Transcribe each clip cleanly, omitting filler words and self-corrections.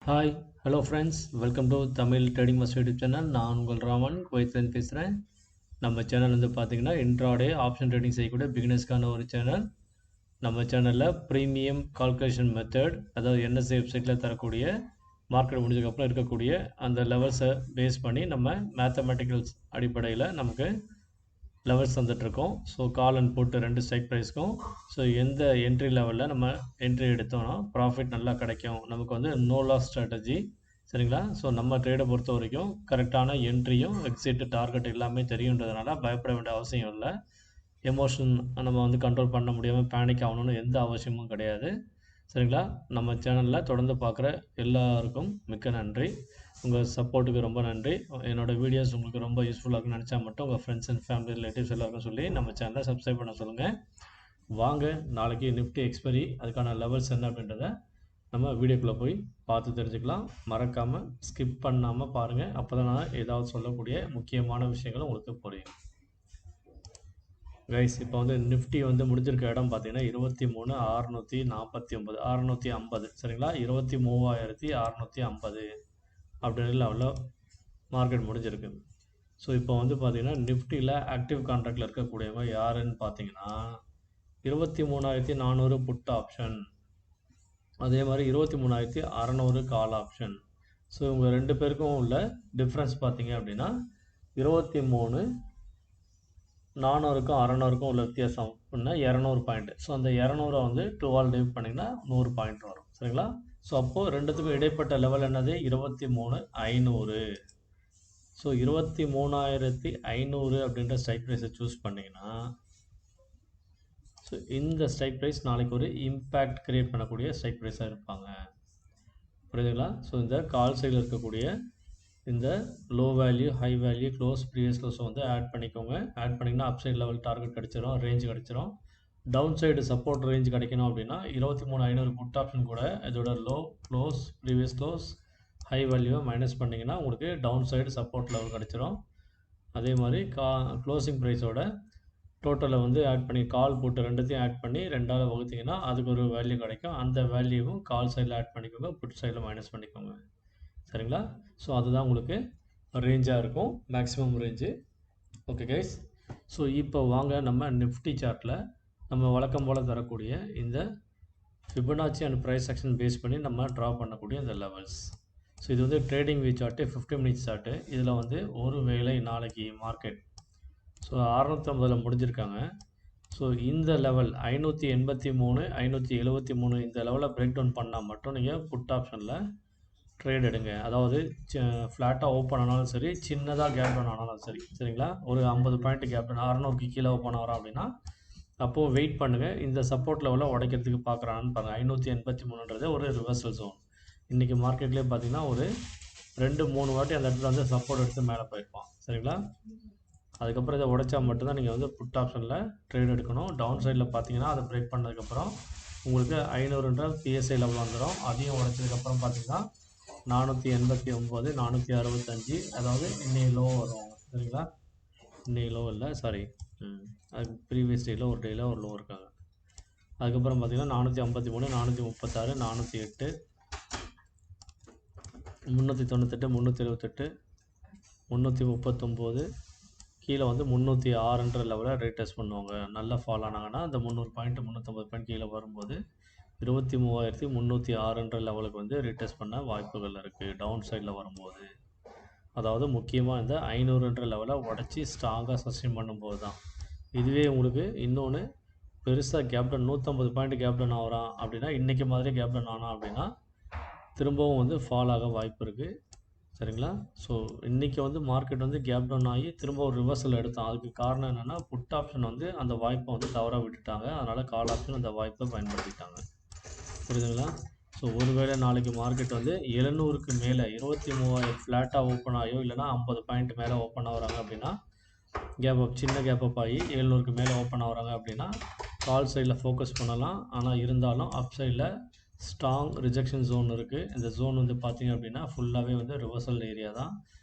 Hi hello friends, welcome to Tamil trading master YouTube channel. நான் உங்கள் ராமன் குவைத்லேருந்து பேசுகிறேன். நம்ம சேனல் வந்து பார்த்தீங்கன்னா இன்ட்ராடே ஆப்ஷன் ட்ரேடிங் செய்யக்கூடிய பிகினர்ஸ்க்கான ஒரு சேனல். நம்ம சேனலில் ப்ரீமியம் கால்குலேஷன் மெத்தட், அதாவது என்எஸ்சி வெப்சைட்டில் தரக்கூடிய மார்க்கெட் முடிஞ்சதுக்கப்புறம் இருக்கக்கூடிய அந்த லெவல்ஸை பேஸ் பண்ணி நம்ம மேத்தமெட்டிக்கல்ஸ் அடிப்படையில் நமக்கு லெவல்ஸ் தந்துட்டுருக்கோம். So call and put 2 strike ப்ரைஸ்க்கும் ஸோ எந்த என்ட்ரி லெவலில் நம்ம என்ட்ரி எடுத்தோம்னா ப்ராஃபிட் நல்லா கிடைக்கும். நமக்கு வந்து நோ லாஸ் ஸ்ட்ராட்டஜி, சரிங்களா? ஸோ நம்ம ட்ரேடை பொறுத்த வரைக்கும் கரெக்டான என்ட்ரியும் எக்ஸிட் டார்கெட் எல்லாமே தெரியுன்றதுனால பயப்பட வேண்டிய அவசியம் இல்லை. எமோஷன் நம்ம வந்து கண்ட்ரோல் பண்ண முடியாமல் பேனிக் ஆகணும்னு எந்த அவசியமும் கிடையாது, சரிங்களா? நம்ம சேனலில் தொடர்ந்து பார்க்குற எல்லாருக்கும் மிக்க நன்றி. உங்கள் சப்போர்ட்டுக்கு ரொம்ப நன்றி. என்னோடய வீடியோஸ் உங்களுக்கு ரொம்ப யூஸ்ஃபுல்லாக இருக்குன்னு நினச்சா மட்டும் உங்கள் ஃப்ரெண்ட்ஸ் அண்ட் ஃபேமிலி ரிலேட்டிவ்ஸ் எல்லாருக்கும் சொல்லி நம்ம சேனலை சப்ஸ்கிரைப் பண்ண சொல்லுங்கள். வாங்க நாளைக்கு நிஃப்டி எக்ஸ்பைரி அதுக்கான லெவல்ஸ் என்ன அப்படின்றத நம்ம வீடியோக்குள்ளே போய் பார்த்து தெரிஞ்சுக்கலாம். மறக்காமல் ஸ்கிப் பண்ணாமல் பாருங்கள், அப்போ தான் நான் ஏதாவது சொல்லக்கூடிய முக்கியமான விஷயங்கள் உங்களுக்கு புரியும். கைஸ், இப்போ வந்து நிஃப்டி வந்து முடிஞ்சிருக்க இடம் பார்த்தீங்கன்னா 23,649 650, சரிங்களா? 23,650 அப்படின்ற லெவலில் மார்க்கெட் முடிஞ்சிருக்கு. ஸோ இப்போ வந்து பார்த்தீங்கன்னா நிஃப்டியில் ஆக்டிவ் கான்ட்ராக்டில் இருக்கக்கூடியவங்க யாருன்னு பார்த்தீங்கன்னா 23,400 புட் ஆப்ஷன், அதே மாதிரி 23,600 கால் ஆப்ஷன். ஸோ இவங்க ரெண்டு பேருக்கும் உள்ள டிஃப்ரென்ஸ் பார்த்தீங்க அப்படின்னா 23,400க்கும் 600க்கும் உள்ள வித்தியாசம் அப்படின்னா 200 பாயிண்ட். ஸோ அந்த 200 வந்து 2ஆல் டிவைட் பண்ணிங்கன்னா 100 பாயிண்ட் வரும், சரிங்களா? ஸோ அப்போது ரெண்டுத்துக்கும் இடைப்பட்ட லெவல் என்னது? 23,500. ஸோ 23,500 அப்படின்ற ஸ்ட்ரைக் ப்ரைஸை சூஸ் பண்ணிங்கன்னா ஸோ இந்த ஸ்ட்ரைக் ப்ரைஸ் நாளைக்கு ஒரு இம்பேக்ட் க்ரியேட் பண்ணக்கூடிய ஸ்ட்ரைக் ப்ரைஸாக இருப்பாங்க, புரியுதுங்களா? ஸோ இந்த கால் சைடில் இருக்கக்கூடிய இந்த low value, high value, close, previous க்ளோஸை வந்து ஆட் பண்ணிக்கோங்க. ஆட் பண்ணிங்கன்னா அப் சைட் லெவல் டார்கெட் கிடச்சிரும், ரேஞ்ச் கிடச்சிரும். டவுன் சைடு சப்போர்ட் ரேஞ்ச் கிடைக்கணும் அப்படின்னா 23,500 புட் ஆப்ஷன் கூட இதோட low, close, previous close, high வேல்யூவை மைனஸ் பண்ணிங்கன்னா உங்களுக்கு டவுன் சைடு சப்போர்ட் லெவல் கிடச்சிரும். அதே மாதிரி க்ளோசிங் ப்ரைஸோட டோட்டலை வந்து ஆட் பண்ணி கால் போட்டு ரெண்டுத்தையும் ஆட் பண்ணி 2ஆல் வகுத்திங்கன்னா அதுக்கு ஒரு வேல்யூ கிடைக்கும். அந்த வேல்யூவும் கால் சைடில் ஆட் பண்ணிக்கோங்க, புட் சைடில் மைனஸ் பண்ணிக்கோங்க, சரிங்களா? ஸோ அதுதான் உங்களுக்கு ரேஞ்சாக இருக்கும், maximum range. Okay guys, so இப்போ வாங்க நம்ம நிஃப்டி சார்ட்டில் நம்ம வழக்கம் போல் தரக்கூடிய இந்த Fibonacci and price action base பண்ணி நம்ம ட்ரா பண்ணக்கூடிய இந்த லெவல்ஸ். ஸோ இது வந்து trading view chart, 50 minutes chart. இதில் வந்து ஒரு வேளை நாளைக்கு மார்க்கெட் ஸோ 650 முடிஞ்சிருக்காங்க. ஸோ இந்த லெவல் 583, 573 இந்த லெவலில் பிரேக் டவுன் பண்ணால் மட்டும் நீங்கள் புட் ஆப்ஷனில் ட்ரேட் எடுங்க. அதாவது ஃப்ளாட்டாக ஓப்பன் ஆனாலும் சரி, சின்னதாக கேப் டவுன் ஆனாலும் சரி, சரிங்களா? ஒரு 50 பாயிண்ட் கேப் டவுன் 600க்கு கீழே ஓப்பன் ஆகிறோம் அப்படின்னா அப்போது வெயிட் பண்ணுங்கள். இந்த சப்போர்ட் லெவலில் உடைக்கிறதுக்கு பார்க்குறான்னு பாருங்கள். 583ன்றது ஒரு ரிவர்சல் ஜோன். இன்றைக்கி மார்க்கெட்லேயே பார்த்தீங்கன்னா ஒரு 2-3 வாட்டி அந்த இடத்துல வந்து சப்போர்ட் எடுத்து மேலே போயிருப்பான், சரிங்களா? அதுக்கப்புறம் இதை உடைச்சா மட்டும்தான் நீங்கள் வந்து புட் ஆப்ஷனில் ட்ரேட் எடுக்கணும். டவுன் சைடில் பார்த்தீங்கன்னா அதை பிரேக் பண்ணதுக்கப்புறம் உங்களுக்கு 500ன்ற பிஎஸ்ஐ லெவல் வந்துடும். அதையும் உடைச்சதுக்கப்புறம் பார்த்தீங்கன்னா 489, 465, அதாவது இன்னைக்கு லோ வரும், சரிங்களா? இன்னைக்கு லோ இல்லை, சாரி, அதுக்கு ப்ரீவியஸ் டேயில் ஒரு டேயில் ஒரு லோ இருக்காங்க. அதுக்கப்புறம் பார்த்தீங்கன்னா 453, 436, 408, 398, 378, 339, கீழே வந்து 306ன்ற லெவலில் ரேட்டஸ் பண்ணுவாங்க. நல்லா ஃபால் ஆனாங்கன்னா அந்த 300 பாயிண்ட் 350 பாயிண்ட் கீழே வரும்போது 23,306ன்ற லெவலுக்கு வந்து ரீடெஸ்ட் பண்ண வாய்ப்புகள் இருக்குது டவுன் சைடில் வரும்போது. அதாவது முக்கியமாக இந்த 500ன்ற லெவலை உடச்சி ஸ்ட்ராங்காக சஸ்டெயின் பண்ணும்போது தான். இதுவே உங்களுக்கு இன்னொன்று பெருசாக gap down 150 point gap down ஆகிறான் அப்படின்னா, இன்றைக்கி மாதிரி கேப் டவுன் ஆனால் அப்படின்னா திரும்பவும் வந்து ஃபால் ஆக வாய்ப்பு இருக்குது, சரிங்களா? ஸோ இன்றைக்கி வந்து மார்க்கெட் வந்து கேப் டவுன் ஆகி திரும்ப ஒரு ரிவர்சல் எடுத்தான். அதுக்கு காரணம் என்னென்னா புட் ஆப்ஷன் வந்து அந்த வாய்ப்பை வந்து தவறாக விட்டுட்டாங்க. அதனால் கால் ஆப்ஷன் அந்த வாய்ப்பை பயன்படுத்திட்டாங்க, புரியுதுங்களா? ஸோ ஒருவேளை நாளைக்கு மார்க்கெட் வந்து 700க்கு மேலே 23,000 ஃப்ளாட்டாக ஓப்பன் ஆகியோ இல்லைனா 50 பாயிண்ட் மேலே ஓப்பன் ஆகுறாங்க அப்படின்னா, கேப் அப் சின்ன கேப் அப் ஆகி 700க்கு மேலே ஓப்பன் ஆகுறாங்க அப்படின்னா கால் சைடில் ஃபோக்கஸ் பண்ணலாம். ஆனால் இருந்தாலும் அப் சைடில் ஸ்ட்ராங் ரிஜெக்ஷன் ஜோன் இருக்குது. இந்த ஜோன் வந்து பார்த்திங்க அப்படின்னா ஃபுல்லாகவே வந்து ரிவர்சல் ஏரியா தான்.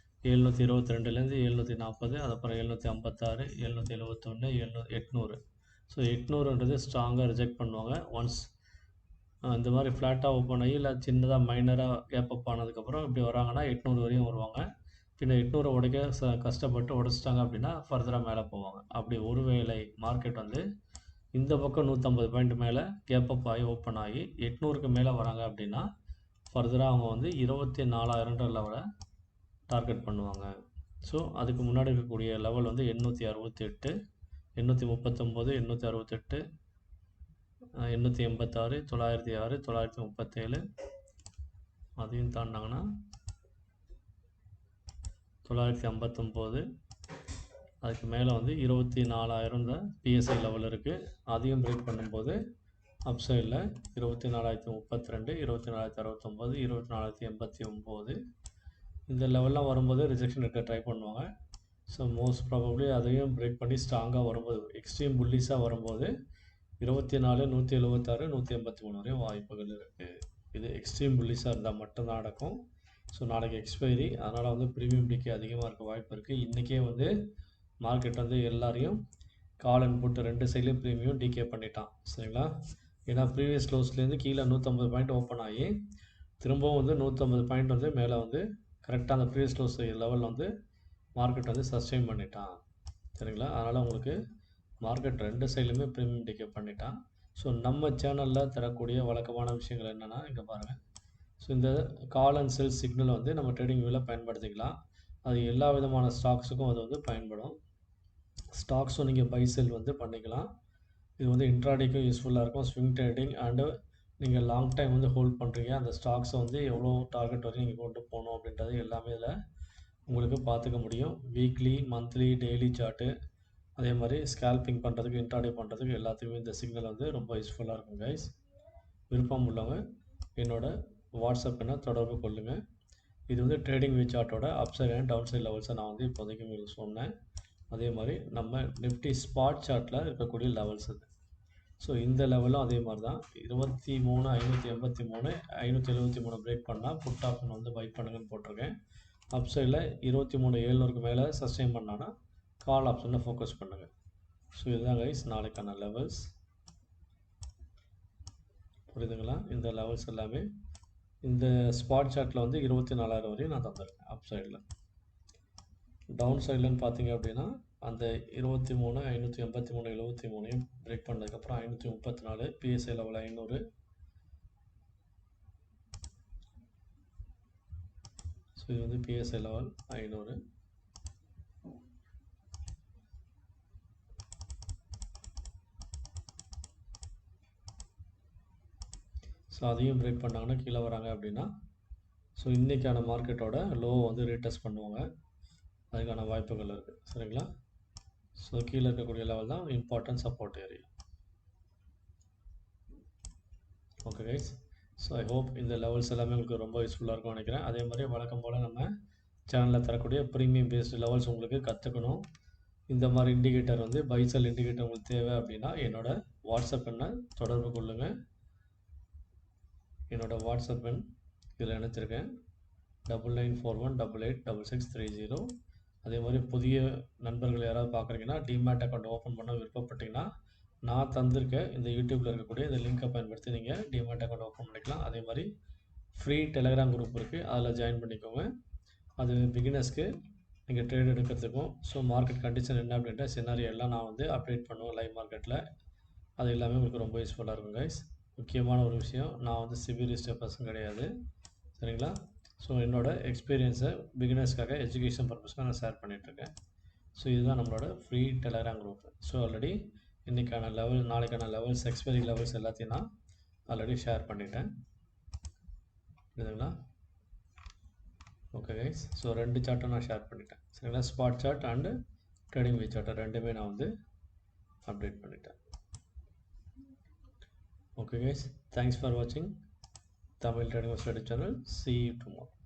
722லேருந்து 740, அதுக்கப்புறம் 756, 771, 800. ஸோ 800ன்றது ஸ்ட்ராங்காக ரிஜெக்ட் பண்ணுவாங்க. ஒன்ஸ் இந்த மாதிரி ஃப்ளாட்டாக ஓப்பன் ஆகி இல்லை சின்னதாக மைனராக கேப் அப் ஆனதுக்கப்புறம் இப்படி வராங்கன்னா 800 வரையும் வருவாங்க. பின்ன 800 உடைக்க கஷ்டப்பட்டு உடைச்சிட்டாங்க அப்படின்னா ஃபர்தராக மேலே போவாங்க. அப்படி ஒருவேளை மார்க்கெட் வந்து இந்த பக்கம் 150 பாயிண்ட் மேலே கேப் அப் ஆகி ஓப்பன் ஆகி 800க்கு மேலே வராங்க அப்படின்னா ஃபர்தராக அவங்க வந்து 24,000 லெவலை டார்கெட் பண்ணுவாங்க. ஸோ அதுக்கு முன்னாடி இருக்கக்கூடிய லெவல் வந்து 868, 839, 868, 886, 906, 937, அதையும் தாண்டினாங்கன்னா 959, அதுக்கு மேலே வந்து 24,000 பிஎஸ்ஐ லெவல் இருக்குது. அதையும் பிரேக் பண்ணும்போது அப்சைடில் 24,032, 24,069, 24,089 இந்த லெவல்லாம் வரும்போது ரிஜெக்ஷன் எடுக்க ட்ரை பண்ணுவாங்க. ஸோ மோஸ்ட் ப்ராபப்ளி அதையும் பிரேக் பண்ணி ஸ்ட்ராங்காக வரும்போது எக்ஸ்ட்ரீம் புல்லிஸாக வரும்போது 24, 176, 183 வரையும் வாய்ப்புகள் இருக்குது. இது எக்ஸ்ட்ரீம் புல்லிஸாக இருந்தால் மட்டும்தான் நடக்கும். ஸோ நாளைக்கு எக்ஸ்பைரி, அதனால் வந்து ப்ரீமியம் டிகே அதிகமாக இருக்க வாய்ப்பு இருக்குது. இன்றைக்கே வந்து மார்க்கெட் வந்து எல்லாரையும் கால் அண்ட் புட் 2 சைட்லேயும் ப்ரீமியம் டிகே பண்ணிட்டான். சரிங்களா? ஏன்னா ப்ரீவியஸ் க்ளோஸ்லேருந்து கீழே 150 பாயிண்ட் ஓப்பன் ஆகி திரும்பவும் வந்து 150 பாயிண்ட் வந்து மேலே வந்து கரெக்டாக அந்த ப்ரீவியஸ் க்ளோஸ் லெவலில் வந்து மார்க்கெட் வந்து சஸ்டெயின் பண்ணிட்டான். சரிங்களா? அதனால் உங்களுக்கு மார்க்கெட் 2 சைட்லையுமே ப்ரீமியம் டிகே பண்ணிட்டான். ஸோ நம்ம சேனலில் தரக்கூடிய வழக்கமான விஷயங்கள் என்னென்னா இங்கே பாருங்கள். ஸோ இந்த கால் அண்ட் செல் சிக்னல் வந்து நம்ம ட்ரேடிங் வியூவில் பயன்படுத்திக்கலாம். அது எல்லா விதமான ஸ்டாக்ஸுக்கும் அது வந்து பயன்படும். ஸ்டாக்ஸும் நீங்கள் பை செல் வந்து பண்ணிக்கலாம். இது வந்து இன்ட்ராடேக்கும் யூஸ்ஃபுல்லாக இருக்கும். ஸ்விங் ட்ரேடிங் அண்டு நீங்கள் லாங் டைம் வந்து ஹோல்ட் பண்ணுறீங்க, அந்த ஸ்டாக்ஸை வந்து எவ்வளோ டார்கெட் வரையும் நீங்கள் கொண்டு போகணும் அப்படின்றது எல்லாமே இதில் உங்களுக்கு பார்த்துக்க முடியும். வீக்லி, மந்த்லி, டெய்லி சார்ட்டு, அதே மாதிரி ஸ்கேல்பிங் பண்ணுறதுக்கு, இன்ட்ராடே பண்ணுறதுக்கு எல்லாத்துக்குமே இந்த சிக்னல் வந்து ரொம்ப யூஸ்ஃபுல்லாக இருக்கும் கைஸ். விருப்பம் உள்ளவங்க என்னோட வாட்ஸ்அப் எண்ணை தொடர்பு கொள்ளுங்கள். இது வந்து ட்ரேடிங் வியூ சார்ட்டோட அப்சைட் அண்ட் டவுன் சைட் லெவல்ஸை நான் வந்து இப்போதைக்கு உங்களுக்கு சொன்னேன். அதே மாதிரி நம்ம நிஃப்டி ஸ்பாட் சார்ட்டில் இருக்கக்கூடிய லெவல்ஸ் இது. ஸோ இந்த லெவலும் அதே மாதிரி தான் 23,583, 573 பிரேக் பண்ணால் புட் ஆப்ஷன் வந்து பை பண்ணுங்கன்னு போட்டிருக்கேன். அப்சைடில் 23,700க்கு மேலே சஸ்டெயின் பண்ணான்னா கால் ஆப்ஷனில் ஃபோக்கஸ் பண்ணுங்கள். ஸோ இதுதான் கைஸ் நாளைக்கான லெவல்ஸ். புரியுதுங்களா? இந்த லெவல்ஸ் எல்லாமே இந்த ஸ்பாட் சார்ட்டில் வந்து 24,000 வரையும் நான் தந்திருக்கேன் அப்சைடில். டவுன் சைட்லன்னு பார்த்தீங்க அப்படின்னா அந்த 23,583, 73 பிரேக் பண்ணதுக்கப்புறம் 534 பிஎஸ்ஐ லெவல் 500. ஸோ இது வந்து பிஎஸ்ஐ லெவல் 500. ஸோ அதையும் பிரேக் பண்ணாங்கன்னா கீழே வராங்க அப்படின்னா ஸோ இன்றைக்கான மார்க்கெட்டோட லோ வந்து ரீடெஸ்ட் பண்ணுவாங்க. அதுக்கான வாய்ப்புகள் இருக்குது. சரிங்களா? ஸோ கீழே இருக்கக்கூடிய லெவல் தான் important support area. Okay guys. So I hope இந்த லெவல்ஸ் எல்லாமே உங்களுக்கு ரொம்ப யூஸ்ஃபுல்லாக இருக்கும்னு நினைக்கிறேன். அதே மாதிரி வழக்கம் போல் நம்ம சேனலில் தரக்கூடிய ப்ரீமியம் பேஸ்டு லெவல்ஸ் உங்களுக்கு கற்றுக்கணும். இந்த மாதிரி இண்டிகேட்டர் வந்து பைசல் இண்டிகேட்டர் உங்களுக்கு தேவை அப்படின்னா என்னோட வாட்ஸ்அப் எண்ணை தொடர்பு கொள்ளுங்கள். என்னோடய வாட்ஸ்அப் எண் இதில் இணைச்சிருக்கேன் 9941886630. அதே மாதிரி புதிய நண்பர்கள் யாராவது பார்க்குறீங்கன்னா டிமேட் அக்கௌண்ட் ஓப்பன் பண்ண விருப்பப்பட்டீங்கன்னா நான் தந்திருக்க இந்த யூடியூப்பில் இருக்கக்கூடிய இந்த லிங்கை பயன்படுத்தி நீங்கள் டிமேட் அக்கௌண்ட் ஓப்பன் பண்ணிக்கலாம். அதே மாதிரி ஃப்ரீ டெலகிராம் குரூப் இருக்குது, அதில் ஜாயின் பண்ணிக்கோங்க. அது பிகினர்ஸ்க்கு நீங்கள் ட்ரேட் எடுக்கிறதுக்கும் ஸோ மார்க்கெட் கண்டிஷன் என்ன அப்படின்ற சினாரியோ எல்லாம் நான் வந்து அப்டேட் பண்ணுவேன் லைவ் மார்க்கெட்டில். அது எல்லாமே உங்களுக்கு ரொம்ப யூஸ்ஃபுல்லாக இருக்கும் கைஸ். முக்கியமான ஒரு விஷயம், நான் வந்து சிவி ரிஜிஸ்டர் பர்சன் கிடையாது. சரிங்களா? ஸோ என்னோடய எக்ஸ்பீரியன்ஸை பிகினர்ஸ்க்காக எஜுகேஷன் பர்பஸ்க்காக நான் ஷேர் பண்ணிகிட்ருக்கேன். ஸோ இதுதான் நம்மளோட free Telegram group. So already இன்றைக்கான லெவல், நாளைக்கான லெவல்ஸ், எக்ஸ்பைரி லெவல்ஸ் எல்லாத்தையும் நான் ஆல்ரெடி ஷேர் பண்ணிட்டேன். புரியுதுங்களா? Okay guys. ஸோ 2 சார்ட்டும் நான் ஷேர் பண்ணிட்டேன். சரிங்களா? Spot chart and TradingView chart ரெண்டுமே நான் வந்து அப்டேட் பண்ணிட்டேன். ஓகே கைஸ், தேங்க்ஸ் ஃபார் வாட்சிங் Tamil trading study channel. See you tomorrow.